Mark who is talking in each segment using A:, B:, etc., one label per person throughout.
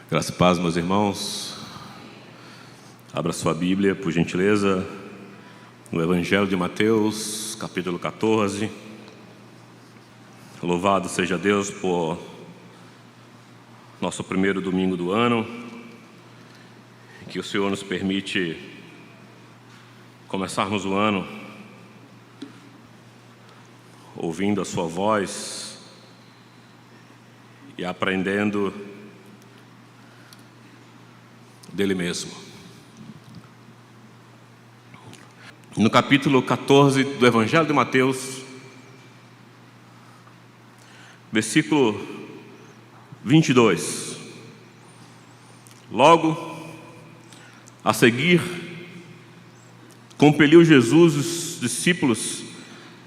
A: Graça e paz, meus irmãos. Abra sua Bíblia, por gentileza, no Evangelho de Mateus, capítulo 14. Louvado seja Deus por nosso primeiro domingo do ano, que o Senhor nos permite começarmos o ano ouvindo a sua voz e aprendendo dele mesmo. No capítulo 14 do Evangelho de Mateus, versículo 22. Logo a seguir, compeliu Jesus os discípulos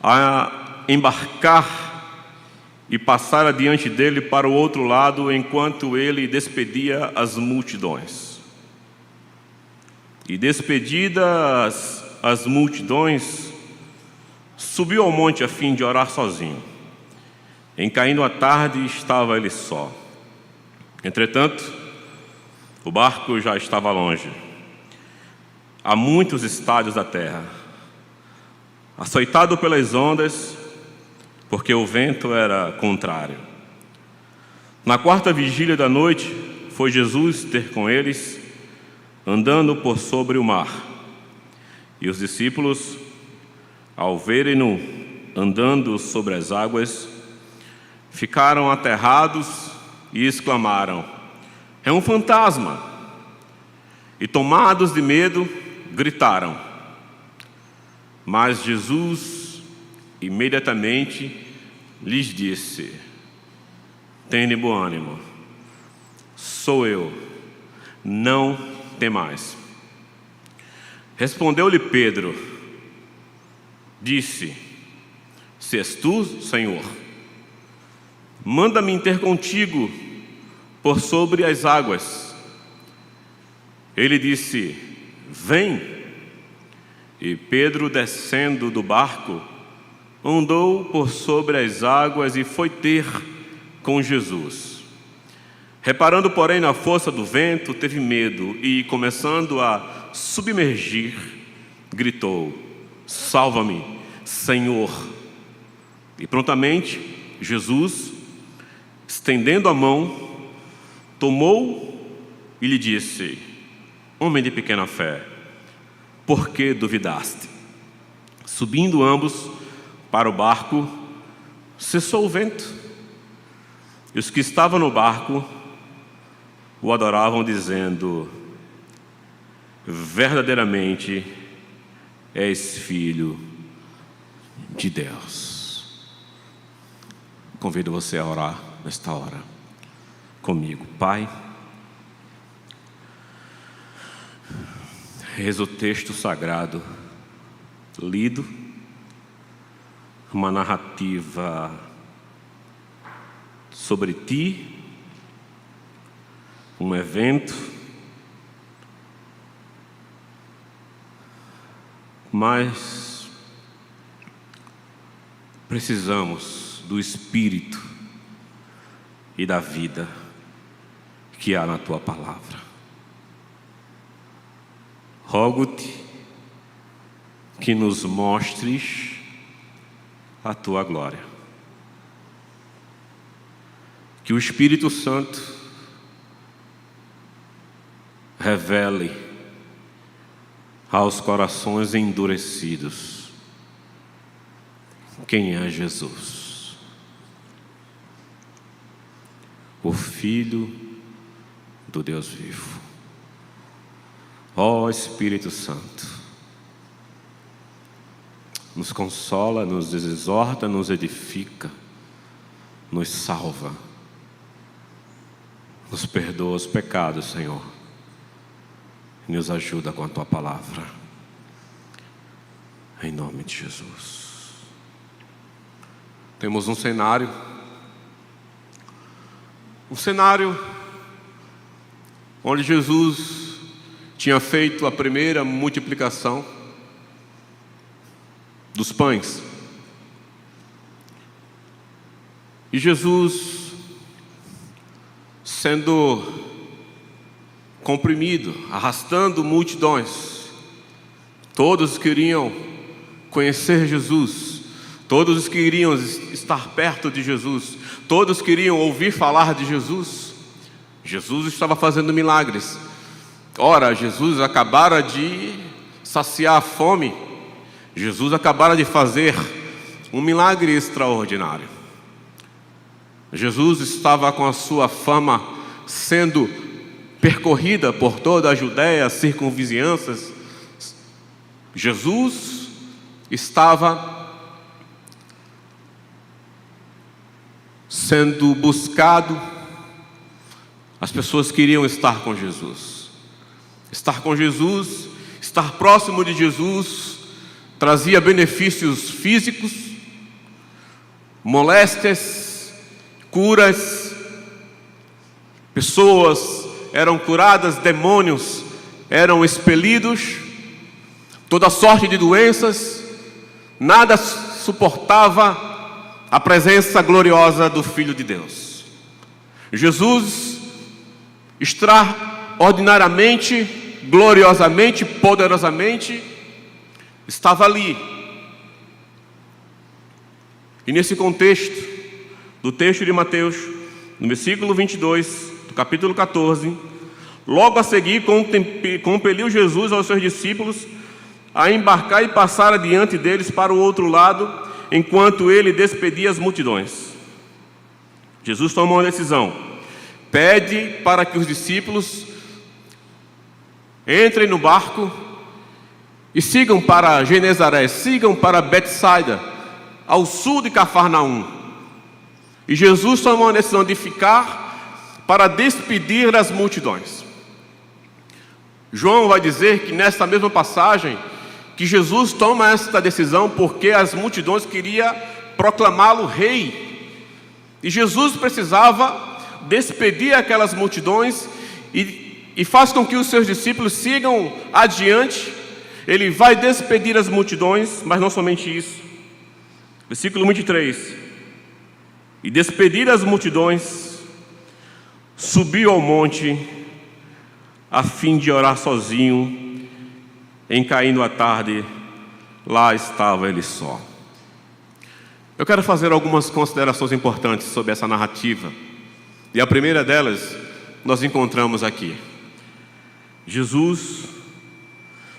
A: a embarcar e passar adiante dele para o outro lado, enquanto ele despedia as multidões. E despedidas as multidões, subiu ao monte a fim de orar sozinho. Em caindo a tarde, estava ele só. Entretanto, o barco já estava longe, a muitos estádios da terra, açoitado pelas ondas, porque o vento era contrário. Na quarta vigília da noite, foi Jesus ter com eles, andando por sobre o mar. E os discípulos, ao verem-no andando sobre as águas, ficaram aterrados e exclamaram: "É um fantasma!" E tomados de medo, gritaram. Mas Jesus imediatamente lhes disse: "Tende bom ânimo, sou eu, não temais." Respondeu-lhe Pedro, disse: "Se és tu, Senhor, manda-me ter contigo por sobre as águas." Ele disse: "Vem." E Pedro, descendo do barco, andou por sobre as águas e foi ter com Jesus. Reparando, porém, na força do vento, teve medo e, começando a submergir, gritou: "Salva-me, Senhor!" E prontamente Jesus, estendendo a mão, tomou e lhe disse: "Homem de pequena fé, por que duvidaste?" Subindo ambos para o barco, cessou o vento. E os que estavam no barco o adoravam, dizendo: "Verdadeiramente és Filho de Deus." Convido você a orar nesta hora comigo. Pai, eis o texto sagrado lido, uma narrativa sobre ti, um evento, mas precisamos do Espírito e da vida que há na tua palavra. Rogo-te que nos mostres a tua glória, que o Espírito Santo revele aos corações endurecidos quem é Jesus, o Filho do Deus vivo. Ó Espírito Santo, nos consola, nos exorta, nos edifica, nos salva, nos perdoa os pecados, Senhor, e nos ajuda com a tua palavra, em nome de Jesus. Temos um cenário onde Jesus tinha feito a primeira multiplicação dos pães. E Jesus, sendo comprimido, arrastando multidões. Todos queriam conhecer Jesus, todos queriam estar perto de Jesus, todos queriam ouvir falar de Jesus. Jesus estava fazendo milagres. Ora, Jesus acabara de saciar a fome. Jesus acabara de fazer um milagre extraordinário. Jesus estava com a sua fama sendo percorrida por toda a Judéia, as circunvizinhanças. Jesus estava sendo buscado. As pessoas queriam estar com Jesus. Estar com Jesus, estar próximo de Jesus, trazia benefícios físicos, moléstias, curas. Pessoas eram curadas, demônios eram expelidos, toda sorte de doenças. Nada suportava a presença gloriosa do Filho de Deus. Jesus, extraordinariamente, gloriosamente, poderosamente, estava ali. E nesse contexto do texto de Mateus, no versículo 22 do capítulo 14, logo a seguir compeliu Jesus aos seus discípulos a embarcar e passar adiante deles para o outro lado, enquanto ele despedia as multidões. Jesus tomou uma decisão. Pede para que os discípulos entrem no barco e sigam para Genezaré, sigam para Betsaida, ao sul de Cafarnaum. E Jesus tomou a decisão de ficar para despedir as multidões. João vai dizer que nesta mesma passagem, que Jesus toma esta decisão porque as multidões queriam proclamá-lo rei. E Jesus precisava despedir aquelas multidões e faz com que os seus discípulos sigam adiante. Ele vai despedir as multidões, mas não somente isso. Versículo 23. E despedir as multidões, subiu ao monte a fim de orar sozinho. Em caindo a tarde, lá estava ele só. Eu quero fazer algumas considerações importantes sobre essa narrativa. E a primeira delas, nós encontramos aqui. Jesus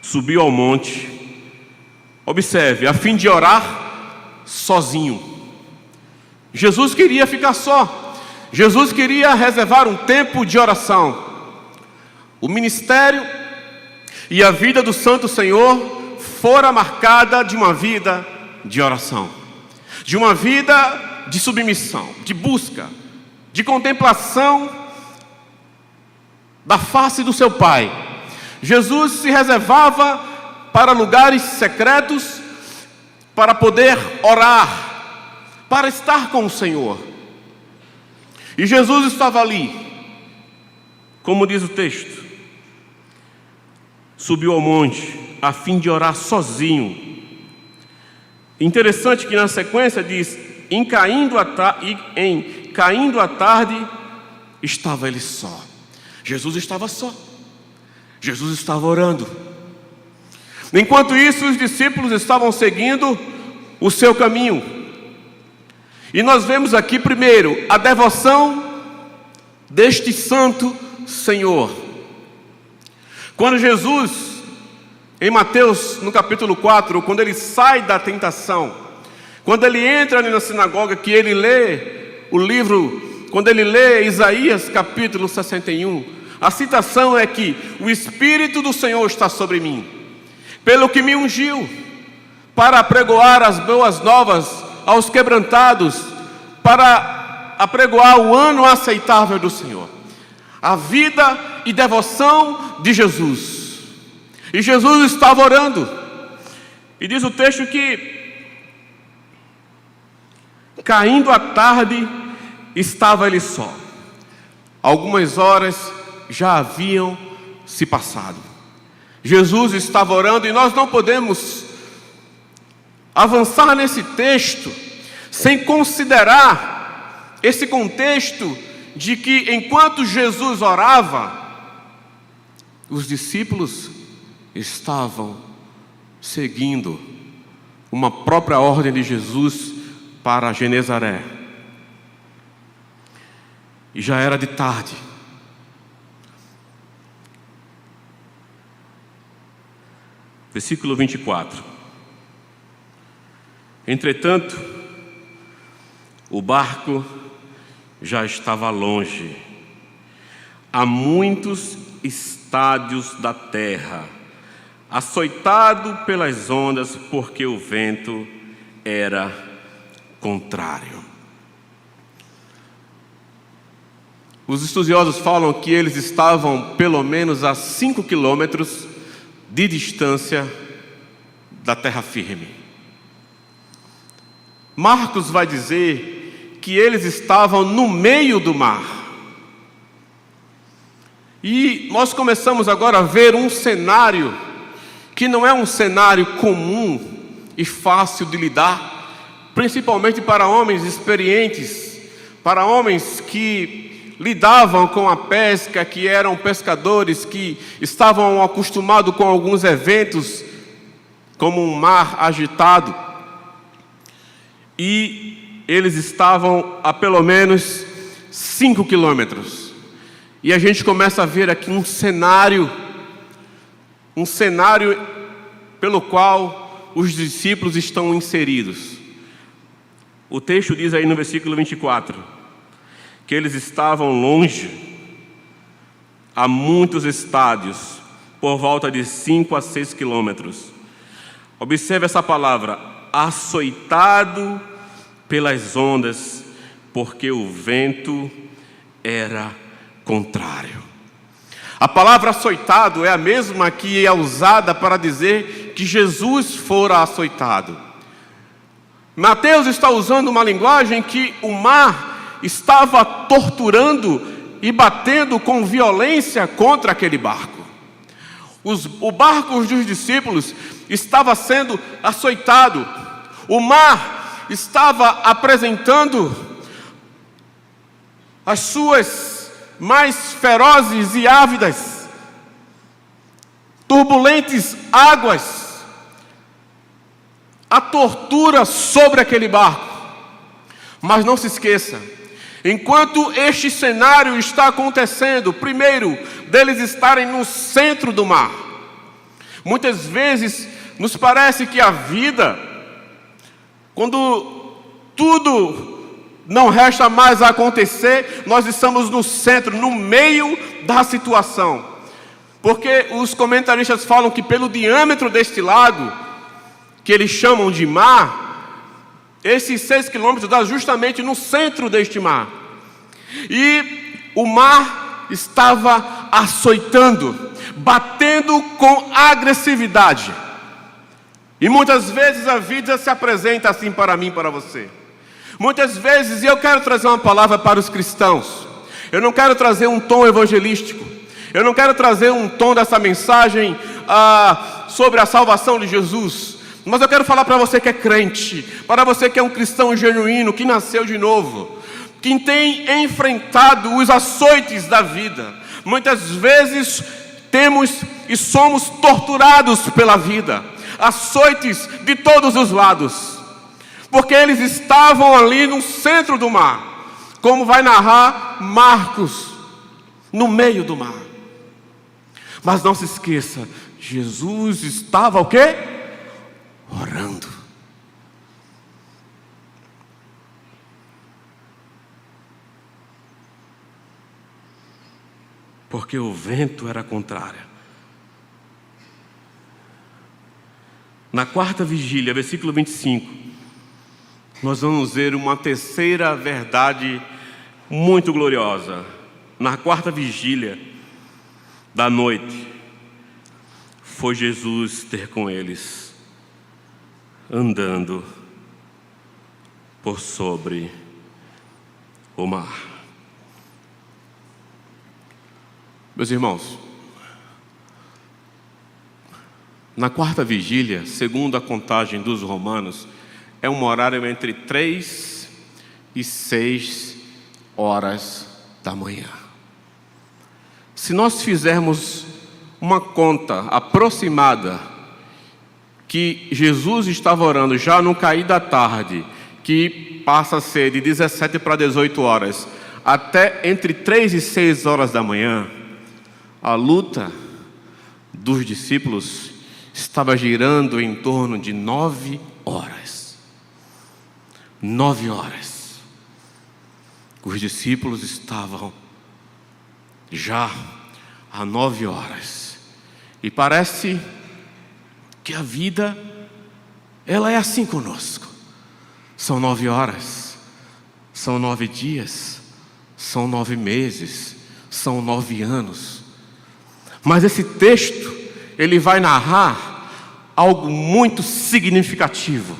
A: subiu ao monte, observe, a fim de orar sozinho. Jesus queria ficar só. Jesus queria reservar um tempo de oração. O ministério e a vida do Santo Senhor fora marcada de uma vida de oração, de uma vida de submissão, de busca, de contemplação da face do seu Pai. Jesus se reservava para lugares secretos, para poder orar, para estar com o Senhor. E Jesus estava ali, como diz o texto, subiu ao monte a fim de orar sozinho. Interessante que na sequência diz, em caindo a tarde, estava ele só. Jesus estava só. Jesus estava orando. Enquanto isso, os discípulos estavam seguindo o seu caminho. E nós vemos aqui primeiro a devoção deste santo Senhor. Quando Jesus, em Mateus, no capítulo 4, quando ele sai da tentação, quando ele entra ali na sinagoga, que ele lê o livro, quando ele lê Isaías capítulo 61, a citação é que o Espírito do Senhor está sobre mim, pelo que me ungiu, para apregoar as boas novas aos quebrantados, para apregoar o ano aceitável do Senhor. A vida e devoção de Jesus. E Jesus estava orando. E diz o texto que, caindo a tarde, estava ele só. Algumas horas já haviam se passado. Jesus estava orando e nós não podemos avançar nesse texto sem considerar esse contexto de que enquanto Jesus orava,
B: os discípulos estavam seguindo uma própria ordem de Jesus para Genezaré. E já era de tarde.
A: Versículo 24. Entretanto, o barco já estava longe, a muitos estádios da terra, açoitado pelas ondas, porque o vento era contrário. Os estudiosos falam que eles estavam pelo menos a 5 quilômetros de distância da terra firme. Marcos vai dizer que eles estavam no meio do mar. E nós começamos agora a ver um cenário que não é um cenário comum e fácil de lidar, principalmente para homens experientes, para homens que lidavam com a pesca, que eram pescadores, que estavam acostumados com alguns eventos, como um mar agitado. E eles estavam a pelo menos 5 quilômetros. E a gente começa a ver aqui um cenário pelo qual os discípulos estão inseridos. O texto diz aí no versículo 24, que eles estavam longe, a muitos estádios, por volta de 5 a 6 quilômetros. Observe essa palavra, açoitado pelas ondas, porque o vento era contrário. A palavra açoitado é a mesma que é usada para dizer que Jesus fora açoitado. Mateus está usando uma linguagem que o mar estava torturando e batendo com violência contra aquele barco. O barco dos discípulos estava sendo açoitado. O mar estava apresentando as suas mais ferozes e ávidas, turbulentes águas, a tortura sobre aquele barco. Mas não se esqueça, enquanto este cenário está acontecendo, primeiro, deles estarem no centro do mar. Muitas vezes nos parece que a vida, quando tudo não resta mais a acontecer, nós estamos no centro, no meio da situação. Porque os comentaristas falam que pelo diâmetro deste lago, que eles chamam de mar, esses 6 quilômetros dá justamente no centro deste mar. E o mar estava açoitando, batendo com agressividade. E muitas vezes a vida se apresenta assim para mim e para você. Muitas vezes, e eu quero trazer uma palavra para os cristãos. Eu não quero trazer um tom evangelístico. Eu não quero trazer um tom dessa mensagem sobre a salvação de Jesus. Mas eu quero falar para você que é crente, para você que é um cristão genuíno, que nasceu de novo, que tem enfrentado os açoites da vida. Muitas vezes temos e somos torturados pela vida, açoites de todos os lados, porque eles estavam ali no centro do mar, como vai narrar Marcos, no meio do mar. Mas não se esqueça, Jesus estava o quê? Orando. Porque o vento era contrário. Na quarta vigília, versículo 25, nós vamos ver uma terceira verdade muito gloriosa. Na quarta vigília da noite, foi Jesus ter com eles, andando por sobre o mar. Meus irmãos, na quarta vigília, segundo a contagem dos romanos, é um horário entre 3 e 6 horas da manhã. Se nós fizermos
B: uma conta aproximada que Jesus estava orando já no cair da tarde, que passa a ser de 17 para 18 horas, até entre 3 e 6 horas da manhã, a luta dos discípulos estava girando em torno de 9 horas. 9 horas. Os discípulos estavam já há 9 horas. E parece que a vida, ela é assim conosco. São 9 horas, são 9 dias, são 9 meses, são 9 anos. Mas esse texto, ele vai narrar algo muito significativo.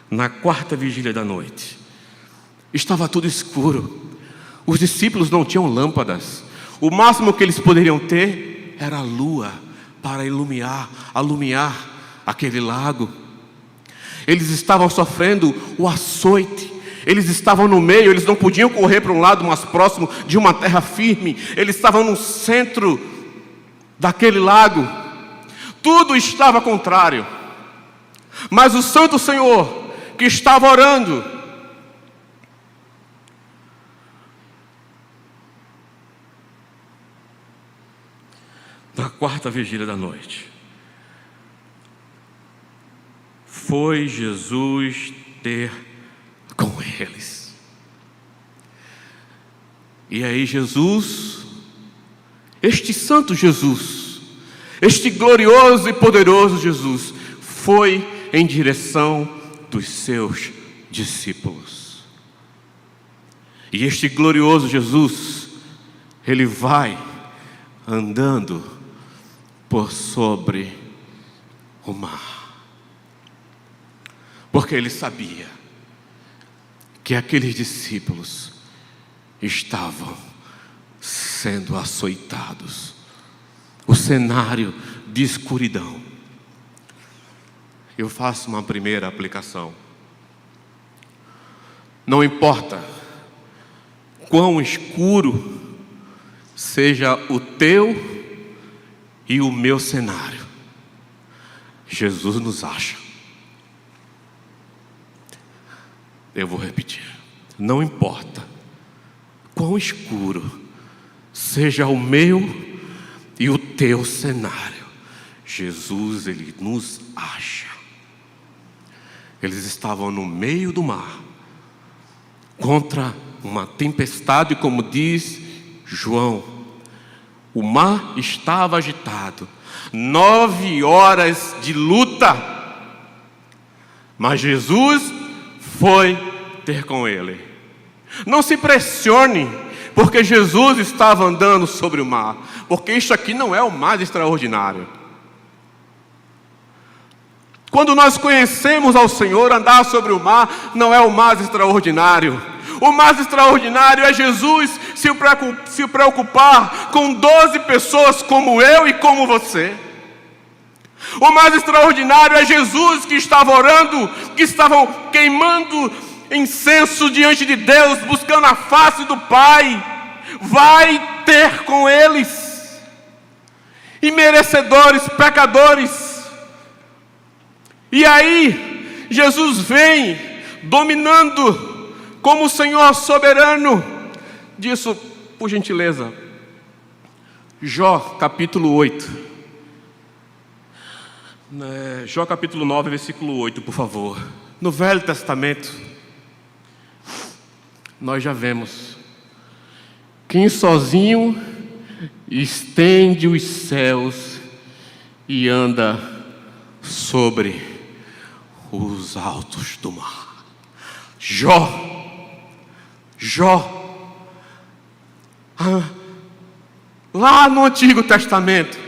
B: Na quarta vigília da noite, estava tudo escuro. Os discípulos não tinham lâmpadas. O máximo que eles poderiam ter era a lua para alumiar aquele lago. Eles estavam sofrendo o açoite. Eles estavam no meio, eles não podiam correr para um lado mais próximo de uma terra firme. Eles estavam no centro daquele lago. Tudo estava contrário. Mas o Santo Senhor, que estava orando, na quarta vigília da noite, foi Jesus ter com eles. E aí Jesus, este santo Jesus, este glorioso e poderoso Jesus, foi em direção dos seus discípulos. E este glorioso Jesus, ele vai andando por sobre o mar. Porque ele sabia que aqueles discípulos estavam sendo açoitados. O cenário de escuridão. Eu faço uma primeira aplicação. Não importa quão escuro seja o teu e o meu cenário, Jesus nos acha. Eu vou repetir. Não importa quão escuro seja o meu e o teu cenário, Jesus, ele nos acha. Eles estavam no meio do mar, contra uma tempestade, como diz João. O mar estava agitado. 9 horas de luta. Mas Jesus foi ter com ele. Não se pressione, porque Jesus estava andando sobre o mar. Porque isso aqui não é o mais extraordinário. Quando nós conhecemos ao Senhor, andar sobre o mar não é o mais extraordinário. O mais extraordinário é Jesus se preocupar com 12 pessoas como eu e como você. O mais extraordinário é Jesus que estava orando, que estavam queimando incenso diante de Deus, buscando a face do Pai. Vai ter com eles, imerecedores, pecadores. E aí, Jesus vem dominando como o Senhor soberano. Disso, por gentileza, Jó capítulo 8. Jó capítulo 9, versículo 8, por favor. No Velho Testamento, nós já vemos: quem sozinho estende os céus e anda sobre os altos do mar. Jó, lá no Antigo Testamento,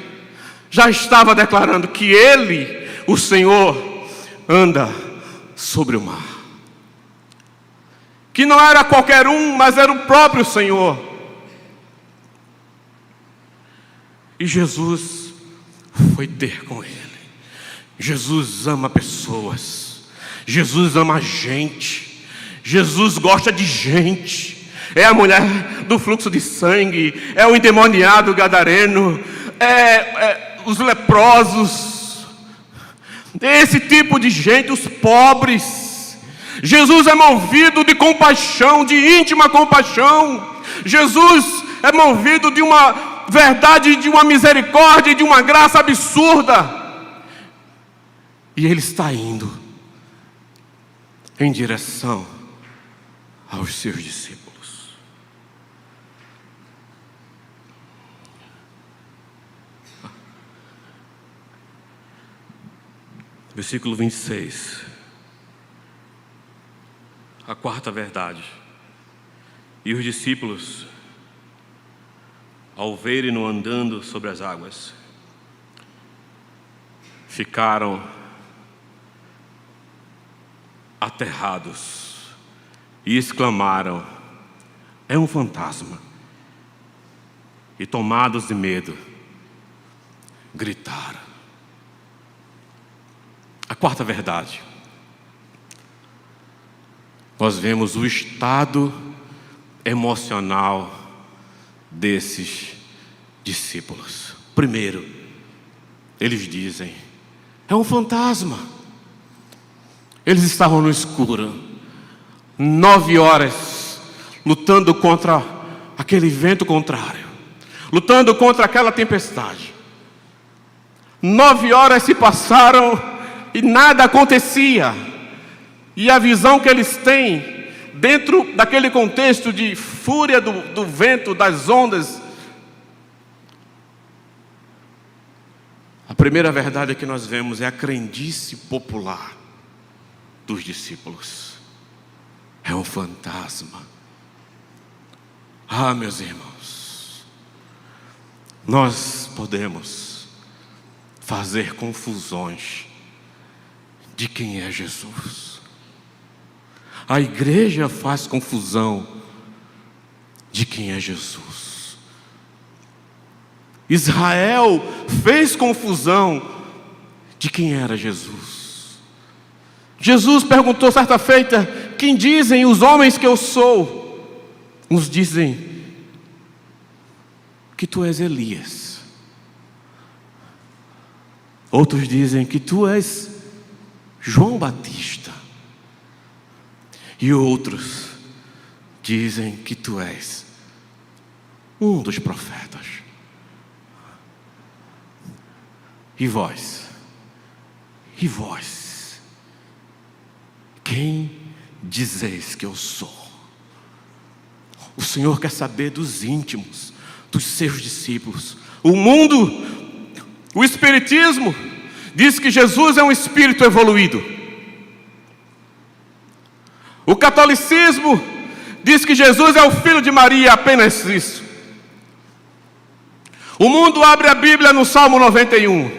B: já estava declarando que Ele, o Senhor, anda sobre o mar. Que não era qualquer um, mas era o próprio Senhor. E Jesus foi ter com Ele. Jesus ama pessoas. Jesus ama gente. Jesus gosta de gente. é a mulher do fluxo de sangue, é o endemoniado gadareno, os leprosos, esse tipo de gente, os pobres. Jesus é movido de compaixão, de íntima compaixão. Jesus é movido de uma verdade, de uma misericórdia, de uma graça absurda. E Ele está indo em direção aos seus discípulos. Versículo 26. A quarta verdade. E os discípulos, ao verem-no andando sobre as águas, ficaram aterrados e exclamaram: é um fantasma. E tomados de medo, gritaram. A quarta verdade. Nós vemos o estado emocional desses discípulos. Primeiro, eles dizem: é um fantasma. Eles estavam no escuro, 9 horas, lutando contra aquele vento contrário, lutando contra aquela tempestade. 9 horas se passaram e nada acontecia. E a visão que eles têm, dentro daquele contexto de fúria do vento, das ondas, a primeira verdade que nós vemos é a crendice popular dos discípulos. É um fantasma. Ah, meus irmãos, nós podemos fazer confusões de quem é Jesus. A igreja faz confusão de quem é Jesus. Israel fez confusão de quem era Jesus. Jesus perguntou certa feita: quem dizem os homens que eu sou? Uns dizem que tu és Elias. Outros dizem que tu és João Batista. E outros dizem que tu és um dos profetas. E vós? E vós? Quem dizeis que eu sou? O Senhor quer saber dos íntimos, dos seus discípulos. O mundo, o Espiritismo, diz que Jesus é um espírito evoluído. O catolicismo diz que Jesus é o filho de Maria, apenas isso. O mundo abre a Bíblia no Salmo 91.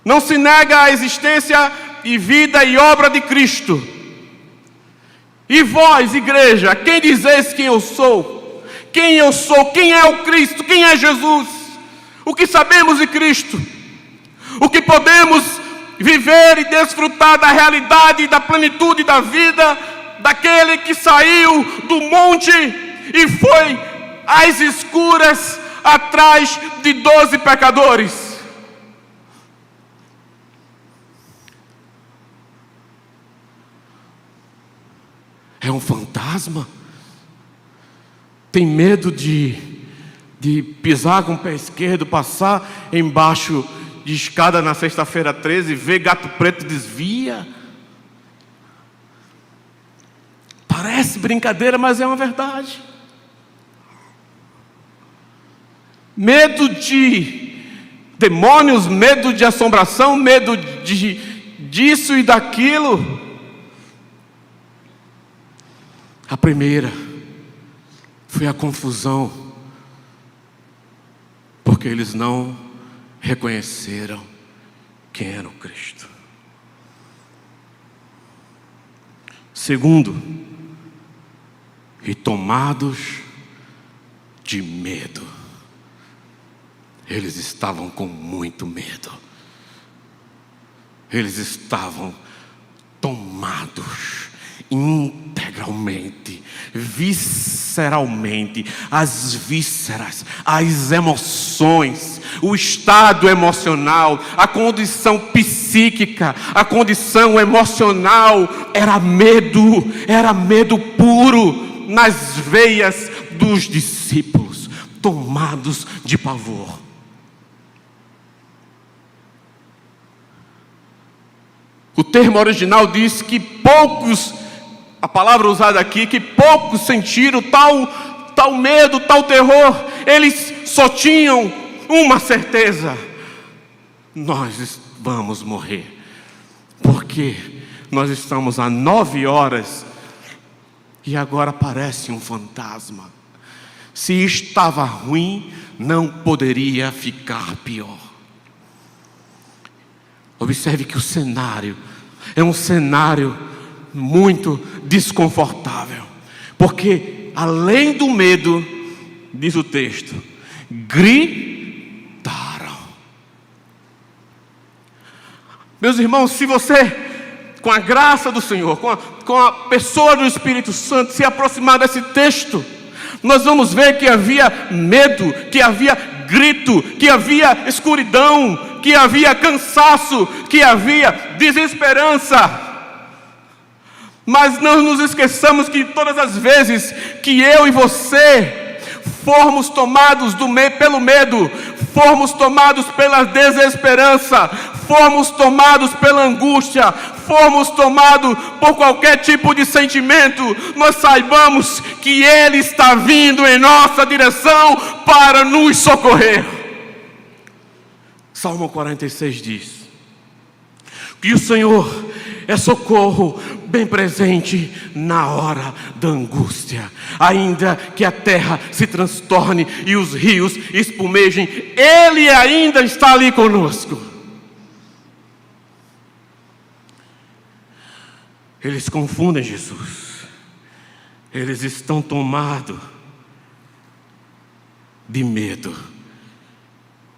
B: Não se nega a existência e vida e obra de Cristo. E vós, igreja, quem dizeis quem eu sou? Quem eu sou? Quem é o Cristo? Quem é Jesus? O que sabemos de Cristo? O que podemos viver e desfrutar da realidade e da plenitude da vida daquele que saiu do monte e foi às escuras atrás de 12 pecadores. É um fantasma? Tem medo de pisar com o pé esquerdo, passar embaixo de escada na sexta-feira 13, ver gato preto, desvia? Parece brincadeira, mas é uma verdade. Medo de demônios, medo de assombração, medo disso e daquilo. A primeira foi a confusão, porque eles não reconheceram quem era o Cristo. Segundo, e tomados de medo. Eles estavam com muito medo. Eles estavam tomados, integrados integralmente, visceralmente, as vísceras, as emoções, o estado emocional, a condição psíquica, a condição emocional, era medo puro nas veias dos discípulos, tomados de pavor. O termo original diz que poucos, a palavra usada aqui, que poucos sentiram tal medo, tal terror. Eles só tinham uma certeza: nós vamos morrer, porque nós estamos há 9 horas e agora aparece um fantasma. Se estava ruim, não poderia ficar pior. Observe que o cenário é um cenário muito desconfortável, porque além do medo, diz o texto, gritaram. Meus irmãos, se você, com a graça do Senhor, com a pessoa do Espírito Santo, se aproximar desse texto, nós vamos ver que havia medo, que havia grito, que havia escuridão, que havia cansaço, que havia desesperança. Mas não nos esqueçamos que todas as vezes que eu e você formos tomados pelo medo, formos tomados pela desesperança, formos tomados pela angústia, formos tomados por qualquer tipo de sentimento, nós saibamos que Ele está vindo em nossa direção para nos socorrer. Salmo 46 diz que o Senhor é socorro bem presente na hora da angústia. Ainda que a terra se transtorne e os rios espumejem, Ele ainda está ali conosco. Eles confundem Jesus. Eles estão tomados de medo.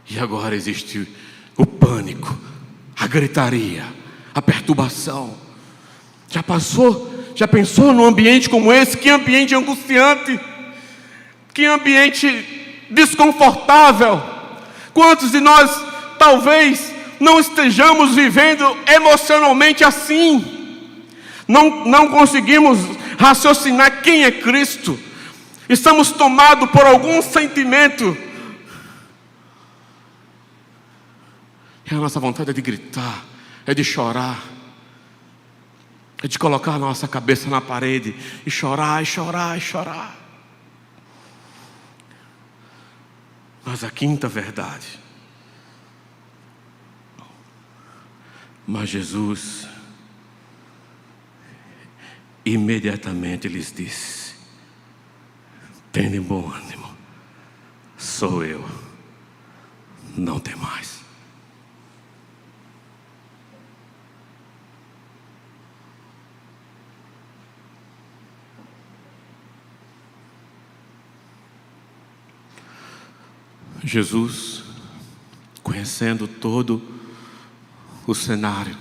B: E agora existe o pânico, a gritaria, a perturbação. Já pensou num ambiente como esse? Que ambiente angustiante, que ambiente desconfortável. Quantos de nós talvez não estejamos vivendo emocionalmente assim? Não conseguimos raciocinar quem é Cristo. Estamos tomados por algum sentimento. E a nossa vontade é de gritar, é de chorar, é de colocar a nossa cabeça na parede e chorar, e chorar, e chorar. Mas a quinta verdade. Mas Jesus imediatamente lhes disse: tende bom ânimo, sou eu, não tem mais. Jesus, conhecendo todo o cenário,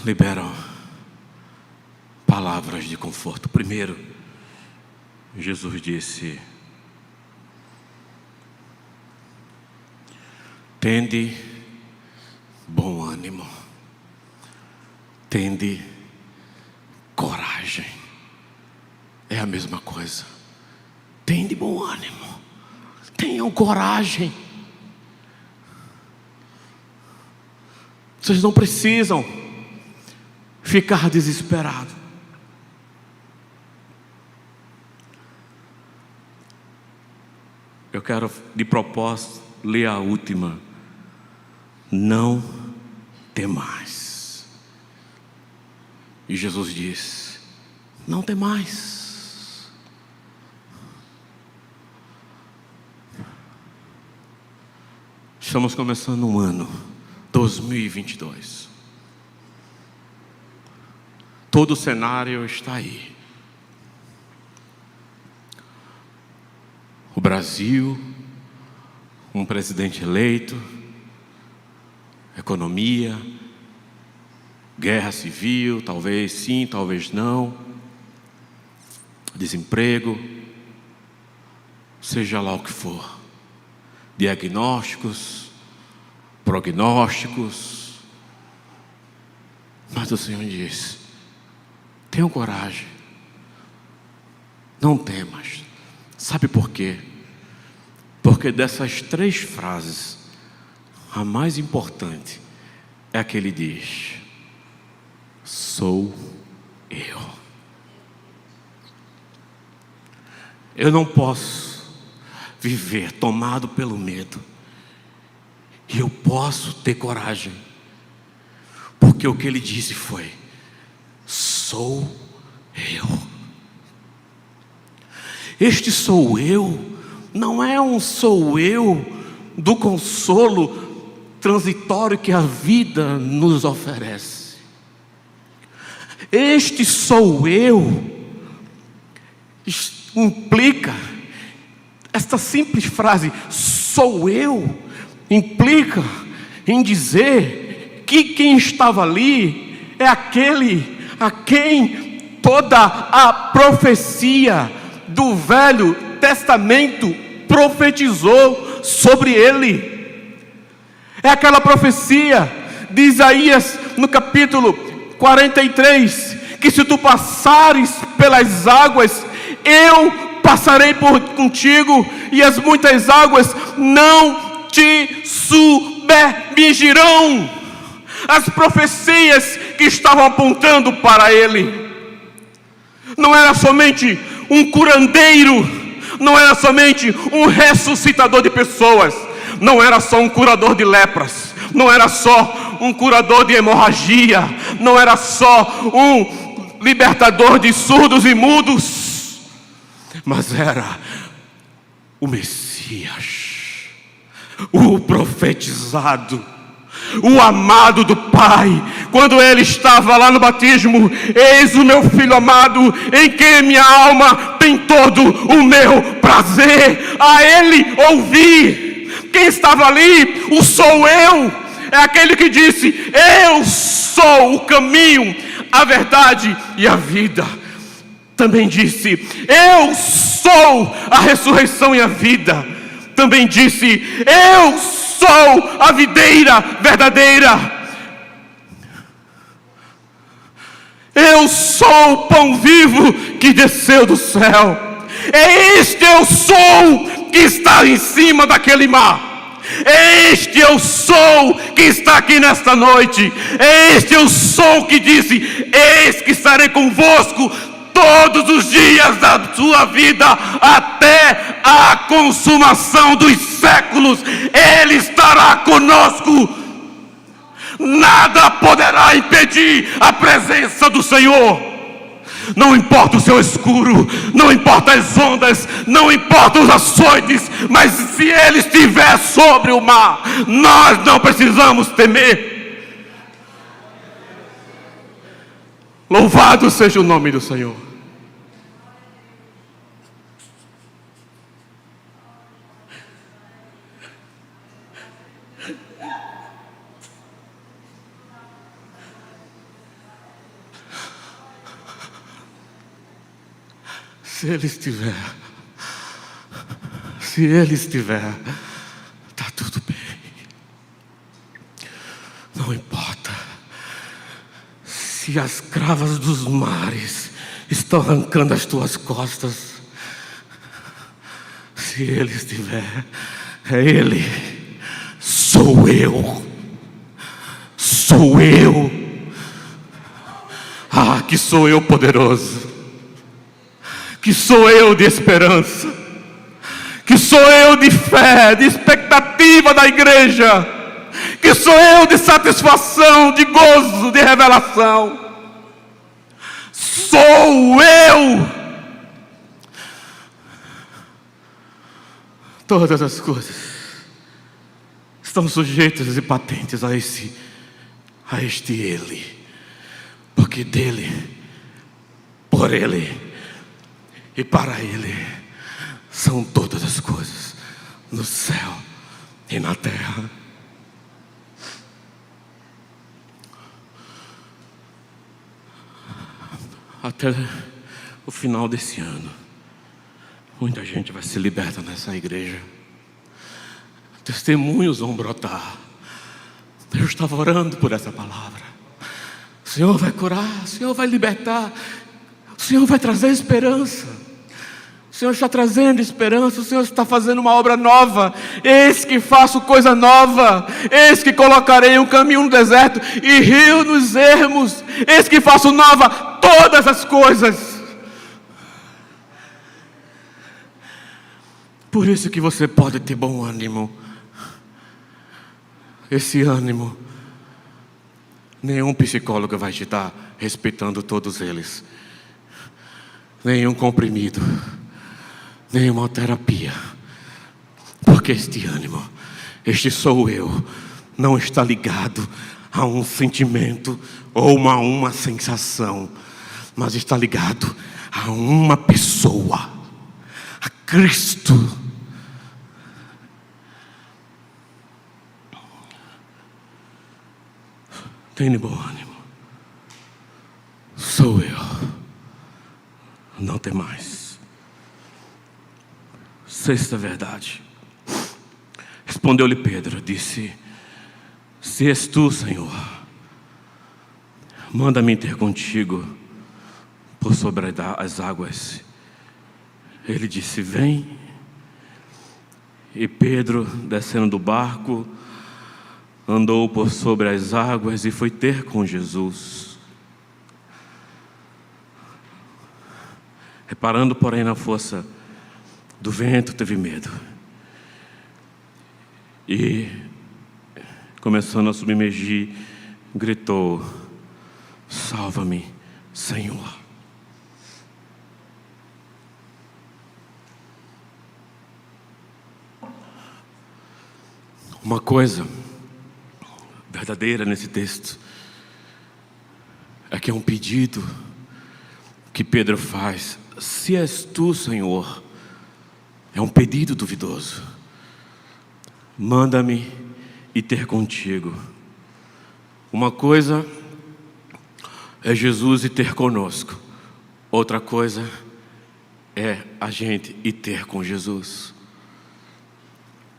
B: libera palavras de conforto. Primeiro, Jesus disse: tende bom ânimo, tende coragem. É a mesma coisa. Tende bom ânimo, tenham coragem. Vocês não precisam ficar desesperados. Eu quero, de propósito, ler a última. Não temais. E Jesus diz: não temais. Estamos começando um ano, 2022. Todo o cenário está aí. O Brasil, um presidente eleito, economia, Guerra civil, talvez sim, talvez não. Desemprego, seja lá o que for. Diagnósticos, prognósticos. Mas o Senhor diz: tenham coragem, não temas. Sabe por quê? Porque dessas 3 frases, a mais importante é a que ele diz: sou eu. Eu não posso viver tomado pelo medo, e eu posso ter coragem, porque o que ele disse foi: sou eu. Este sou eu não é um sou eu do consolo transitório que a vida nos oferece. Este sou eu implica, esta simples frase, sou eu, implica em dizer que quem estava ali é aquele a quem toda a profecia do Velho Testamento profetizou sobre ele. É aquela profecia de Isaías no capítulo 43, que se tu passares pelas águas, eu passarei contigo, e as muitas águas não te submergirão. As profecias que estavam apontando para ele. Não era somente um curandeiro, não era somente um ressuscitador de pessoas, não era só um curador de lepras, não era só um curador de hemorragia, não era só um libertador de surdos e mudos, mas era o Messias, o profetizado, o amado do Pai. Quando ele estava lá no batismo: eis o meu filho amado, em quem minha alma tem todo o meu prazer. A ele ouvir. Quem estava ali? O sou eu. É aquele que disse: eu sou o caminho, a verdade e a vida. Também disse: eu sou a ressurreição e a vida. Também disse: eu sou a videira verdadeira. Eu sou o pão vivo que desceu do céu. É este eu sou que está em cima daquele mar. É este eu sou que está aqui nesta noite. É este eu sou que disse: eis que estarei convosco todos os dias da sua vida, até a consumação dos séculos. Ele estará conosco. Nada poderá impedir a presença do Senhor. Não importa o céu escuro, não importa as ondas, não importa os açoites, mas se Ele estiver sobre o mar, nós não precisamos temer. Louvado seja o nome do Senhor. Se Ele estiver, está tudo bem. Não importa se as cravas dos mares estão arrancando as tuas costas. Se Ele estiver, é Ele. Sou eu. Sou eu. Ah, que sou eu poderoso. Que sou eu de esperança, que sou eu de fé, de expectativa da igreja, que sou eu de satisfação, de gozo, de revelação. Sou eu. Todas as coisas estão sujeitas e patentes a este Ele, porque dele, por Ele e para Ele são todas as coisas, no céu e na terra. até o final desse ano, muita gente vai ser liberta nessa igreja. Testemunhos vão brotar. Eu estava orando por essa palavra. O Senhor vai curar, o Senhor vai libertar, o Senhor vai trazer esperança. O Senhor está trazendo esperança, o Senhor está fazendo uma obra nova. Eis que faço coisa nova, eis que colocarei um caminho no deserto e rio nos ermos. Eis que faço nova todas as coisas. Por isso que você pode ter bom ânimo. Esse ânimo, nenhum psicólogo vai te dar, respeitando todos eles. Nenhum comprimido, nenhuma terapia. Porque este ânimo, este sou eu, não está ligado a um sentimento ou a uma sensação, mas está ligado a uma pessoa, a Cristo. Tenha bom ânimo. Sou eu. Não tem mais. Sexta verdade. Respondeu-lhe Pedro, disse: se és tu, Senhor, manda-me ter contigo por sobre as águas. Ele disse: vem. E Pedro, descendo do barco, andou por sobre as águas e foi ter com Jesus. Reparando, porém, na força do vento, teve medo. E, começando a submergir, gritou: salva-me, Senhor. Uma coisa verdadeira nesse texto é que é um pedido que Pedro faz. Se és tu, Senhor, é um pedido duvidoso. Manda-me ir ter contigo. Uma coisa é Jesus ir ter conosco, outra coisa é a gente ir ter com Jesus.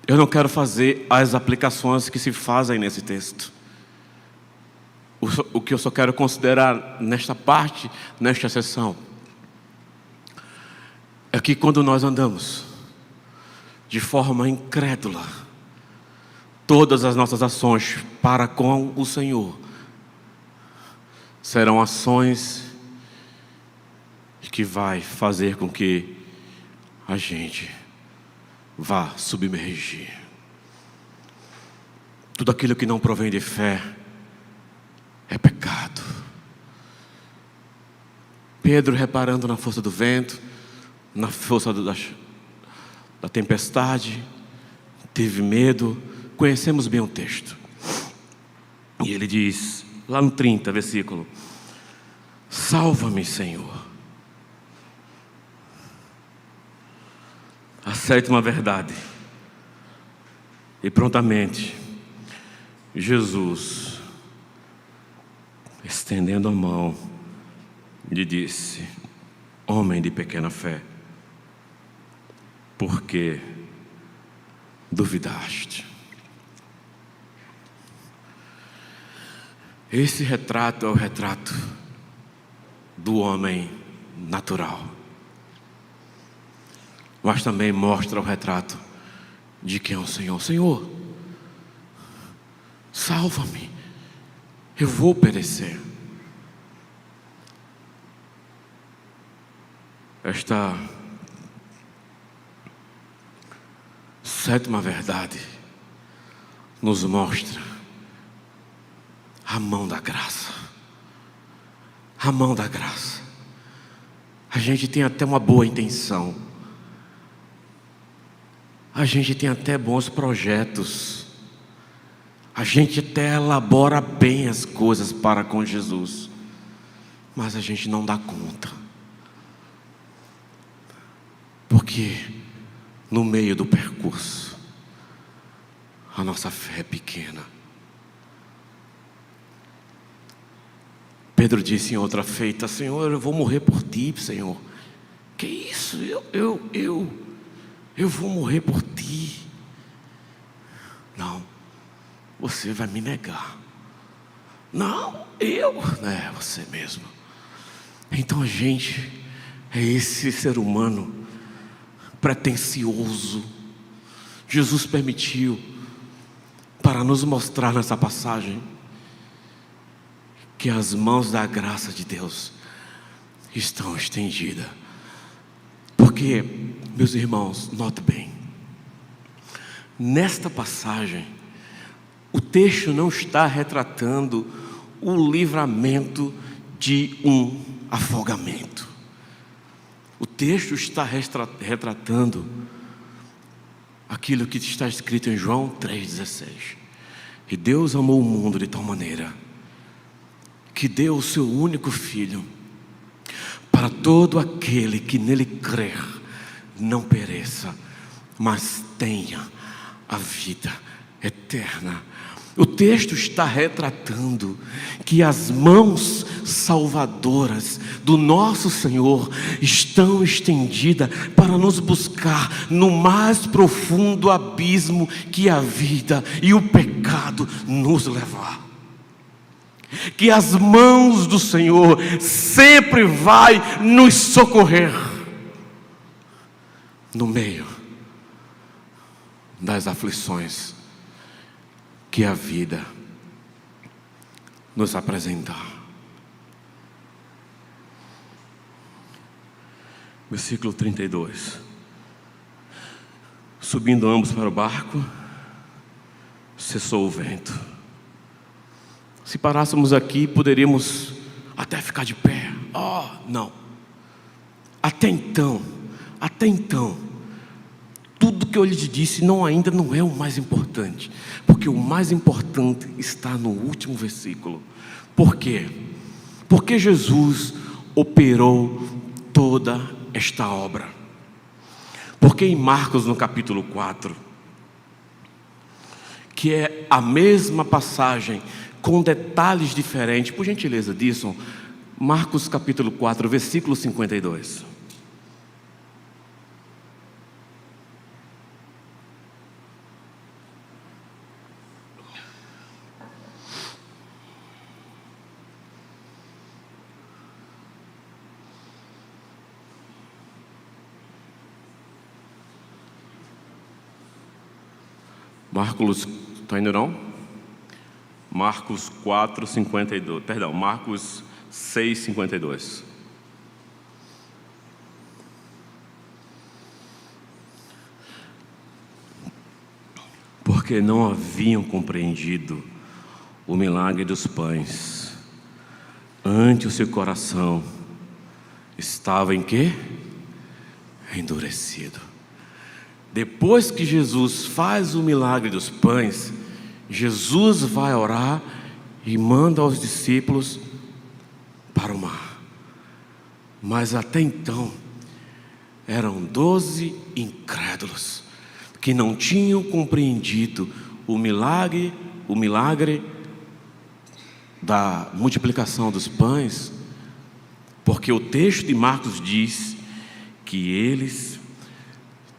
B: Eu não quero fazer as aplicações que se fazem nesse texto. O que eu só quero considerar nesta parte, nesta sessão, é que quando nós andamos de forma incrédula, todas as nossas ações para com o Senhor serão ações que vai fazer com que a gente vá submergir. Tudo aquilo que não provém de fé é pecado. Pedro, reparando na força do vento, na força da tempestade, teve medo. Conhecemos bem o texto. E ele diz, lá no 30, versículo: salva-me, Senhor. A sétima verdade. E prontamente Jesus, estendendo a mão, lhe disse: homem de pequena fé, por que duvidaste? Esse retrato é o retrato do homem natural, mas também mostra o retrato de quem é o Senhor. Senhor, salva-me, eu vou perecer. Esta sétima verdade nos mostra a mão da graça. A mão da graça. A gente tem até uma boa intenção. A gente tem até bons projetos. A gente até elabora bem as coisas para com Jesus. Mas a gente não dá conta. Porque no meio do percurso, a nossa fé é pequena. Pedro disse em outra feita: Senhor, eu vou morrer por ti, Senhor. Que isso? Eu vou morrer por ti. Não, você vai me negar. Não, é você mesmo. Então a gente é esse ser humano pretensioso. Jesus permitiu para nos mostrar nessa passagem que as mãos da graça de Deus estão estendidas. Porque, meus irmãos, note bem, nesta passagem o texto não está retratando o livramento de um afogamento. O texto está retratando aquilo que está escrito em João 3,16. E Deus amou o mundo de tal maneira que deu o seu único Filho, para todo aquele que nele crer não pereça, mas tenha a vida eterna. O texto está retratando que as mãos salvadoras do nosso Senhor estão estendidas para nos buscar no mais profundo abismo que a vida e o pecado nos levar. Que as mãos do Senhor sempre vai nos socorrer no meio das aflições que a vida nos apresentar. Versículo 32. Subindo ambos para o barco, cessou o vento. Se parássemos aqui, poderíamos até ficar de pé. Não. Até então, tudo que eu lhes disse ainda não é o mais importante, porque o mais importante está no último versículo. Por quê? Porque Jesus operou toda esta obra. Porque em Marcos, no capítulo 4, que é a mesma passagem com detalhes diferentes, por gentileza, Disson, Marcos capítulo 4, versículo 52. Marcos, está indo não? Marcos 4, 52, perdão, Marcos 6, 52. Porque não haviam compreendido o milagre dos pães, ante o seu coração estava em quê? Endurecido. Depois que Jesus faz o milagre dos pães, Jesus vai orar e manda aos discípulos para o mar. Mas até então eram 12 incrédulos que não tinham compreendido o milagre da multiplicação dos pães, porque o texto de Marcos diz que eles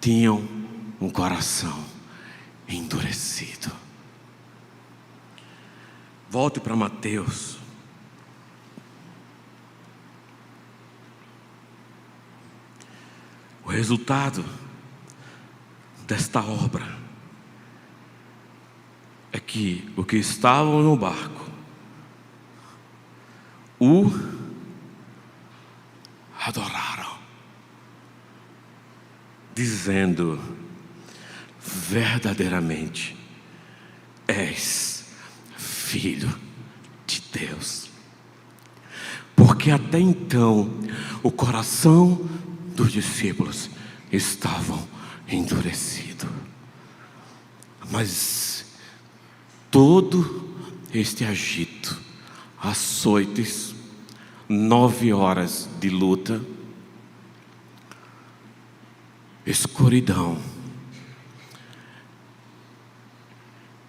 B: tinham um coração endurecido. Volte para Mateus. O resultado desta obra é que os que estavam no barco o adoraram, dizendo: verdadeiramente és Filho de Deus. Porque até então o coração dos discípulos estavam endurecido. Mas todo este agito, açoites, 9 horas de luta, escuridão.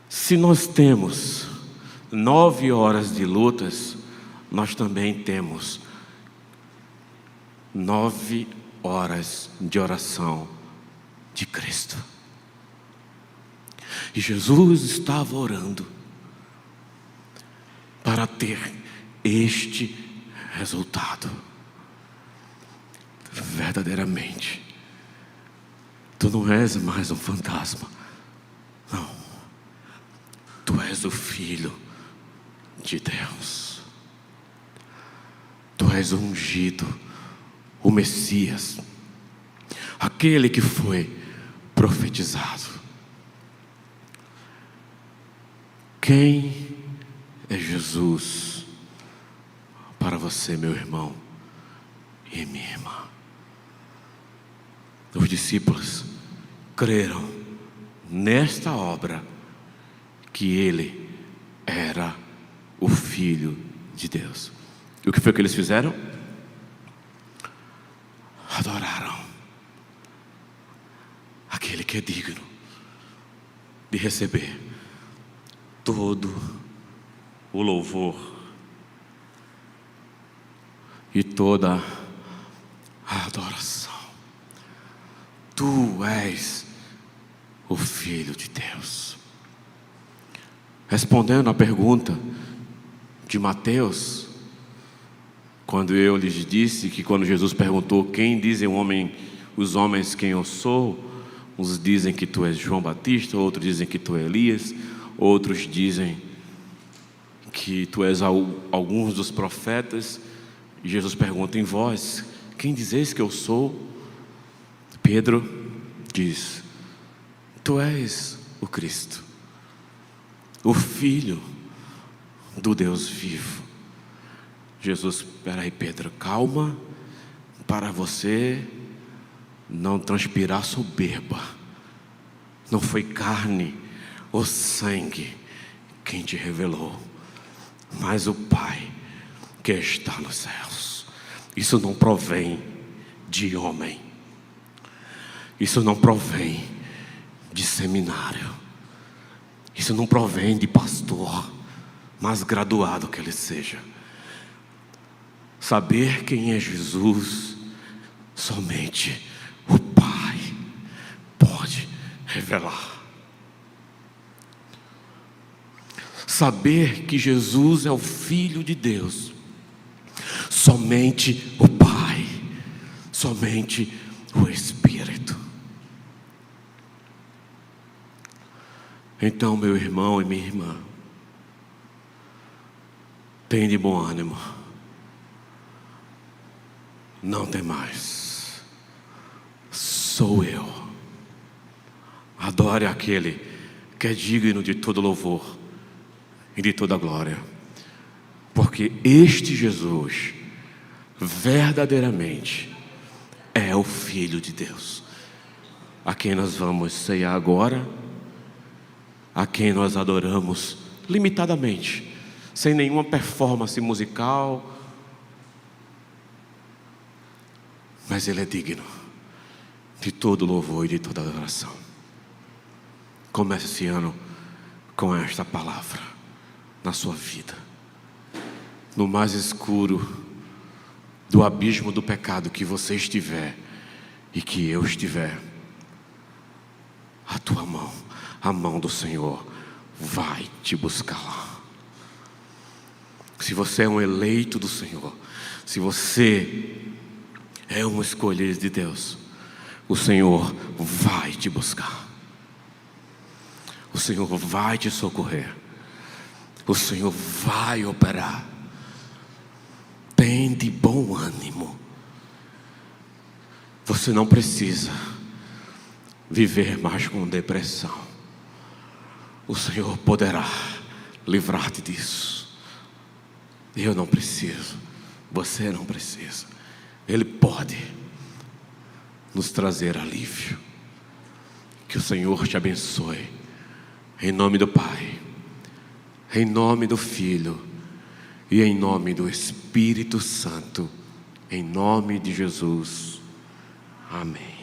B: Se nós temos 9 horas de lutas, nós também temos 9 horas de oração de Cristo. E Jesus estava orando para ter este resultado. Verdadeiramente, tu não és mais um fantasma. Não. Tu és o Filho de Deus. Tu és o ungido, o Messias, aquele que foi profetizado. Quem é Jesus para você, meu irmão e minha irmã? Os discípulos creram nesta obra que ele era o Filho de Deus. E o que foi que eles fizeram? Adoraram aquele que é digno de receber todo
A: O louvor
B: e toda a adoração. Tu és o Filho de Deus. Respondendo à pergunta de Mateus, quando eu lhes disse que quando Jesus perguntou: quem dizem os homens quem eu sou? Uns dizem que tu és João Batista, outros dizem que tu és Elias, outros dizem que tu és alguns dos profetas. E Jesus pergunta: em vós, quem dizeis que eu sou? Pedro diz: tu és o Cristo, o Filho do Deus vivo. Jesus: espera aí, Pedro, calma, para você não transpirar soberba. Não foi carne ou sangue quem te revelou, mas o Pai que está nos céus. Isso não provém de homem. Isso não provém de seminário. Isso não provém de pastor, mais graduado que ele seja. Saber quem é Jesus, somente o Pai pode revelar. Saber que Jesus é o Filho de Deus, somente o Pai, somente o Espírito. Então, meu irmão e minha irmã, tem de bom ânimo. Não tem mais. Sou eu. Adore aquele que é digno de todo louvor e de toda glória, porque este Jesus verdadeiramente é o Filho de Deus, a quem nós vamos ceiar agora, a quem nós adoramos limitadamente, sem nenhuma performance musical, mas Ele é digno de todo louvor e de toda adoração. Comece esse ano com esta palavra na sua vida. No mais escuro do abismo do pecado que você estiver e que eu estiver, a tua mão, a mão do Senhor vai te buscar lá. Se você é um eleito do Senhor, se você é um escolhido de Deus, o Senhor vai te buscar. O Senhor vai te socorrer. O Senhor vai operar. Tem de bom ânimo. Você não precisa viver mais com depressão. O Senhor poderá livrar-te disso. Eu não preciso. Você não precisa. Ele pode nos trazer alívio. Que o Senhor te abençoe. Em nome do Pai, em nome do Filho e em nome do Espírito Santo. Em nome de Jesus. Amém.